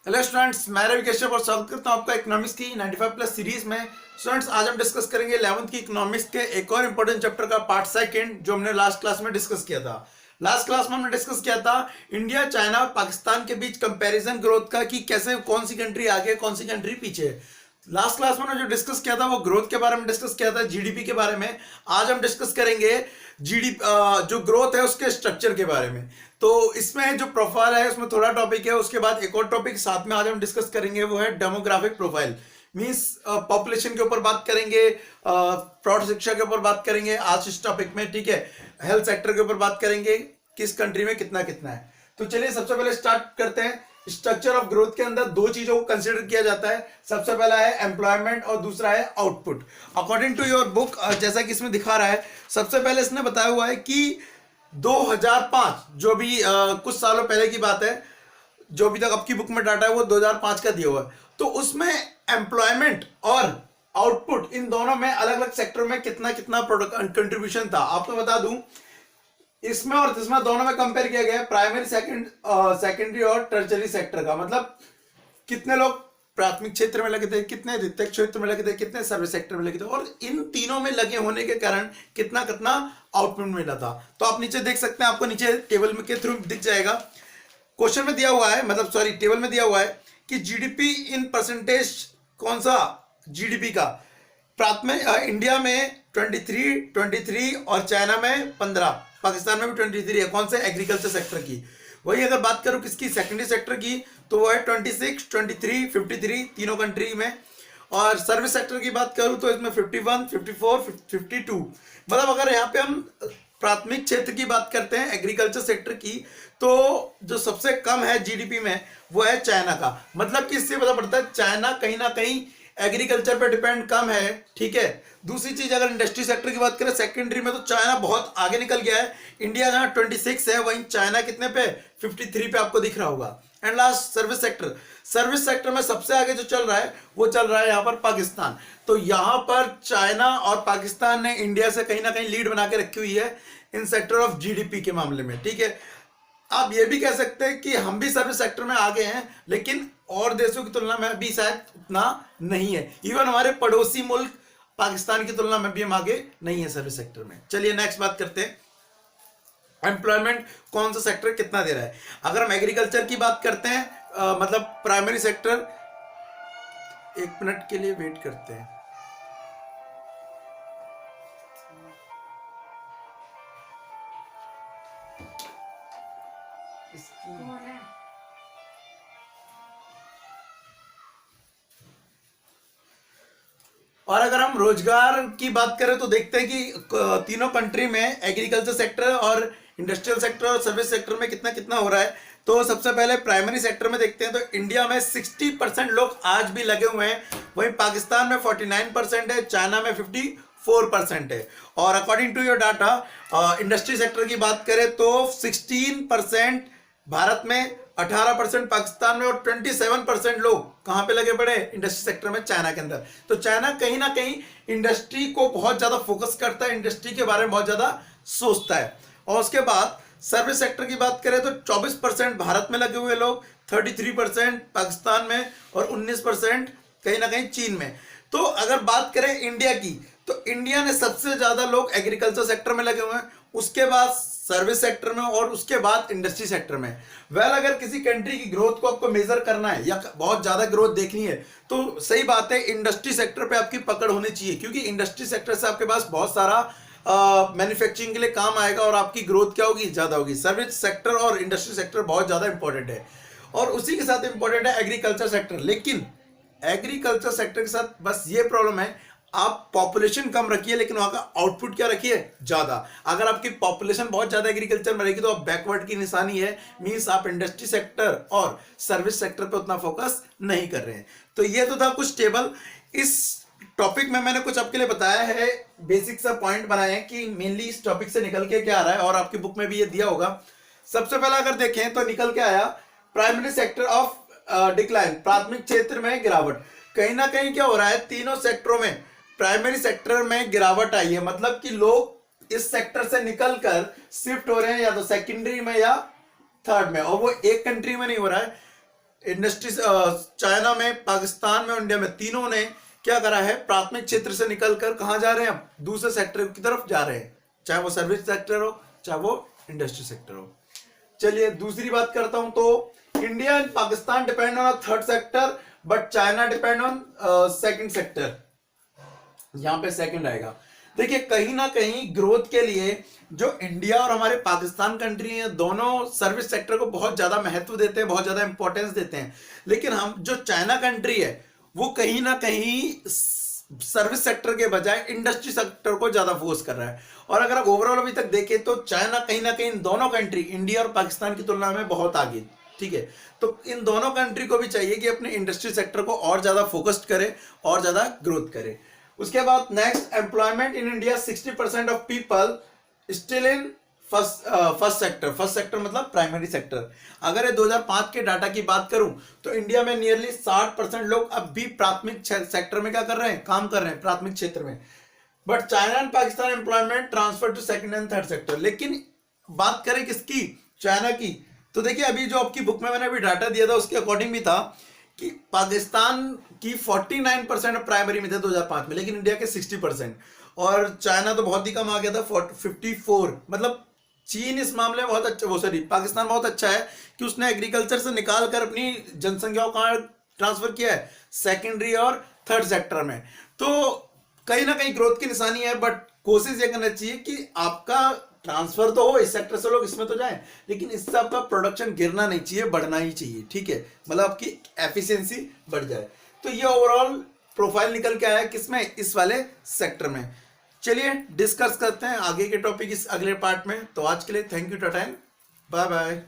Hello students, मैं रवि कश्यप और स्वागत करता हूं आपका इकोनॉमिक्स की 95 प्लस सीरीज में। स्टूडेंट्स, आज हम डिस्कस करेंगे 11th की इकोनॉमिक्स के एक और इंपॉर्टेंट चैप्टर का पार्ट सेकंड, जो हमने लास्ट क्लास में डिस्कस किया था। लास्ट क्लास में हमने डिस्कस किया था इंडिया, चाइना और पाकिस्तान के बीच कंपैरिजन ग्रोथ का, कि कैसे कौन सी कंट्री आगे कौन सी कंट्री पीछे। लास्ट क्लास में हमने जो डिस्कस किया था वो ग्रोथ के बारे में डिस्कस किया था, जीडीपी के बारे में। आज हम डिस्कस करेंगे जीडीपी जो ग्रोथ है उसके स्ट्रक्चर के बारे में। तो इसमें जो प्रोफाइल है उसमें थोड़ा टॉपिक है, उसके बाद एक और टॉपिक साथ में आज हम डिस्कस करेंगे, वो है डेमोग्राफिक प्रोफाइल। मींस पॉपुलेशन के ऊपर बात करेंगे, प्रौढ़ शिक्षा के ऊपर बात करेंगे आज इस टॉपिक में, ठीक है। हेल्थ सेक्टर के ऊपर बात करेंगे, किस कंट्री में कितना कितना है। तो चलिए सबसे पहले स्टार्ट करते हैं। स्ट्रक्चर ऑफ ग्रोथ के अंदर दो चीजों को कंसिडर किया जाता है। सबसे पहला है एम्प्लॉयमेंट और दूसरा है output. According to your book, जैसा कि इसमें दिखा रहा है, सबसे पहले इसने बताया हुआ है कि 2005, जो भी कुछ सालों पहले की बात है, जो अभी तक आपकी बुक में डाटा है वो 2005 का दिया हुआ है। तो उसमें एम्प्लॉयमेंट और आउटपुट, इन दोनों में अलग अलग सेक्टर में कितना कितना प्रोडक्ट कंट्रीब्यूशन था। आपको बता दूं, इसमें और इसमें दोनों में कंपेयर किया गया है प्राइमरी, सेकेंडरी और टर्चरी सेक्टर का। मतलब कितने लोग प्राथमिक क्षेत्र में लगे थे, कितने द्वितीयक क्षेत्र में लगे थे, कितने सर्विस सेक्टर में लगे थे, और इन तीनों में लगे होने के कारण कितना कितना आउटपुट मिला था। तो आप नीचे देख सकते हैं, आपको नीचे टेबल में के थ्रू दिख जाएगा। क्वेश्चन में दिया हुआ है, मतलब सॉरी टेबल में दिया हुआ है कि जीडीपी इन परसेंटेज, कौन सा जीडीपी का, प्राथमिक इंडिया में 23 और चाइना में 15, पाकिस्तान में भी 23 है। कौन से? एग्रीकल्चर सेक्टर की। वही अगर बात करूं किसकी, सेकेंडरी सेक्टर की, तो वो है 26, 23, 53 तीनों कंट्री में। और सर्विस सेक्टर की बात करूं तो इसमें 51, 54, 52। मतलब अगर यहाँ पे हम प्राथमिक क्षेत्र की बात करते हैं, एग्रीकल्चर सेक्टर की, तो जो सबसे कम है जीडीपी में वो है चाइना का। मतलब कि इससे पता पड़ता है चाइना कहीं ना कहीं एग्रीकल्चर पे डिपेंड कम है, ठीक है। दूसरी चीज, अगर इंडस्ट्री सेक्टर की बात करें सेकेंडरी में, तो चाइना बहुत आगे निकल गया है। इंडिया जहां 26 है, वहीं चाइना कितने पे? 53 पे आपको दिख रहा होगा। And last service sector. Service sector में सबसे आगे जो चल रहा है वो चल रहा है यहाँ पर पाकिस्तान। तो यहाँ पर चाइना और पाकिस्तान ने इंडिया से कहीं ना कहीं लीड बना के रखी हुई है इन सेक्टर ऑफ जीडीपी के मामले में, ठीक है। आप ये भी कह सकते हैं कि हम भी सर्विस सेक्टर में आगे हैं, लेकिन और देशों की तुलना में भी शायद उतना नहीं है। इवन हमारे पड़ोसी मुल्क पाकिस्तान की तुलना में भी हम आगे नहीं है सर्विस सेक्टर में। चलिए नेक्स्ट बात करते हैं, एम्प्लॉयमेंट कौन सा सेक्टर कितना दे रहा है। अगर हम एग्रीकल्चर की बात करते हैं, मतलब प्राइमरी सेक्टर, एक मिनट के लिए वेट करते हैं। और अगर हम रोजगार की बात करें तो देखते हैं कि तीनों कंट्री में एग्रीकल्चर सेक्टर और इंडस्ट्रियल सेक्टर और सर्विस सेक्टर में कितना कितना हो रहा है। तो सबसे पहले प्राइमरी सेक्टर में देखते हैं, तो इंडिया में 60% लोग आज भी लगे हुए हैं। वहीं पाकिस्तान में 49% है, चाइना में 54% है। और according to your data, industry sector की बात करें तो 16% भारत में, 18% पाकिस्तान में, और 27% लोग कहां पे लगे पड़े? इंडस्ट्री सेक्टर में, चाइना के अंदर। तो चाइना कहीं ना कहीं इंडस्ट्री को बहुत ज्यादा फोकस करता है, इंडस्ट्री के बारे में बहुत ज्यादा सोचता है। और उसके बाद सर्विस सेक्टर की बात करें तो 24% भारत में लगे हुए लोग, 33% पाकिस्तान में, और 19% कहीं ना कहीं चीन में। तो अगर बात करें इंडिया की, तो इंडिया ने सबसे ज्यादा लोग एग्रीकल्चर सेक्टर में लगे हुए हैं, उसके बाद सर्विस सेक्टर में, और उसके बाद इंडस्ट्री सेक्टर में। अगर किसी कंट्री की ग्रोथ को आपको मेजर करना है या बहुत ज्यादा ग्रोथ देखनी है, तो सही बात है इंडस्ट्री सेक्टर पे आपकी पकड़ होनी चाहिए, क्योंकि इंडस्ट्री सेक्टर से आपके पास बहुत सारा मैन्युफैक्चरिंग के लिए काम आएगा और आपकी ग्रोथ क्या होगी? ज्यादा होगी। सर्विस सेक्टर और इंडस्ट्री सेक्टर बहुत ज्यादा इंपॉर्टेंट है, और उसी के साथ इंपॉर्टेंट है एग्रीकल्चर सेक्टर। लेकिन एग्रीकल्चर सेक्टर के साथ बस ये प्रॉब्लम है, आप पॉपुलेशन कम रखिए लेकिन वहां का आउटपुट क्या रखिए? ज्यादा। अगर आपकी पॉपुलेशन बहुत ज्यादा एग्रीकल्चर में रहेगी तो आप बैकवर्ड की निशानी है, मींस आप इंडस्ट्री सेक्टर और सर्विस सेक्टर पे उतना फोकस नहीं कर रहे हैं। तो ये तो था कुछ टेबल। इस टॉपिक में मैंने कुछ आपके लिए बताया है, बेसिक सा पॉइंट बनाए हैं कि मेनली इस टॉपिक से निकल के क्या आ रहा है, और आपकी बुक में भी ये दिया होगा। सबसे पहला अगर देखें तो निकल के आया प्राइमरी सेक्टर ऑफ डिक्लाइन, प्राथमिक क्षेत्र में गिरावट। कहीं ना कहीं क्या हो रहा है, तीनों सेक्टरों में प्राइमरी सेक्टर में गिरावट आई है। मतलब कि लोग इस सेक्टर से निकलकर शिफ्ट हो रहे हैं या तो सेकेंडरी में या थर्ड में, और वो एक कंट्री में नहीं हो रहा है, इंडस्ट्री चाइना में, पाकिस्तान में, इंडिया में, तीनों ने क्या करा है, प्राथमिक क्षेत्र से निकलकर कहां जा रहे हैं, अब दूसरे सेक्टर की तरफ जा रहे हैं, चाहे वो सर्विस सेक्टर हो चाहे वो इंडस्ट्री सेक्टर हो। चलिए दूसरी बात करता हूं, तो India and Pakistan depend on third sector but China depend on second sector. यहां पे सेकंड आएगा। देखिए कहीं ना कहीं ग्रोथ के लिए जो इंडिया और हमारे पाकिस्तान कंट्री है, दोनों सर्विस सेक्टर को बहुत ज्यादा महत्व देते हैं, बहुत ज्यादा इंपॉर्टेंस देते हैं। लेकिन हम जो चाइना कंट्री है वो कहीं ना कहीं सर्विस सेक्टर के बजाय इंडस्ट्री सेक्टर को ज्यादा फोकस कर रहा है। और अगर आप ओवरऑल अभी तक देखें तो चाइना कहीं ना कहीं दोनों कंट्री, इंडिया और पाकिस्तान की तुलना में बहुत आगे, ठीक है। तो इन दोनों कंट्री को भी चाहिए कि अपने इंडस्ट्री सेक्टर को और ज्यादा फोकस्ड करे और ज्यादा ग्रोथ करे। उसके बाद next, employment in India 60% of people still in first sector. First sector मतलब प्राइमरी सेक्टर। अगर ये 2005 के डाटा की बात करूं तो इंडिया में नियरली 60% लोग अब भी प्राथमिक सेक्टर में क्या कर रहे हैं, काम कर रहे हैं, प्राथमिक क्षेत्र में। But China and Pakistan employment transfer to second and third sector. लेकिन बात करें किसकी, चाइना की, तो देखिए अभी जो आपकी बुक में मैंने अभी डाटा दिया था उसके अकॉर्डिंग भी था कि पाकिस्तान की 49% प्राइमरी में थे 2005 में, लेकिन इंडिया के 60%। और चाइना तो बहुत ही कम आ गया था 54। मतलब चीन इस मामले में बहुत अच्छा, वो सॉरी पाकिस्तान बहुत अच्छा है कि उसने एग्रीकल्चर से निकाल कर अपनी जनसंख्या को कहाँ ट्रांसफर किया है, सेकेंडरी और थर्ड सेक्टर में। तो कहीं ना कहीं ग्रोथ की निशानी है, बट कोशिश ये करना चाहिए कि आपका ट्रांसफर तो हो, इस सेक्टर से लोग इसमें तो जाएं, लेकिन इससे आपका प्रोडक्शन गिरना नहीं चाहिए, बढ़ना ही चाहिए, ठीक है। मतलब आपकी एफिशिएंसी बढ़ जाए। तो ये ओवरऑल प्रोफाइल निकल के आया किसमें, इस वाले सेक्टर में। चलिए डिस्कस करते हैं आगे के टॉपिक इस अगले पार्ट में। तो आज के लिए thank you, tata, bye bye.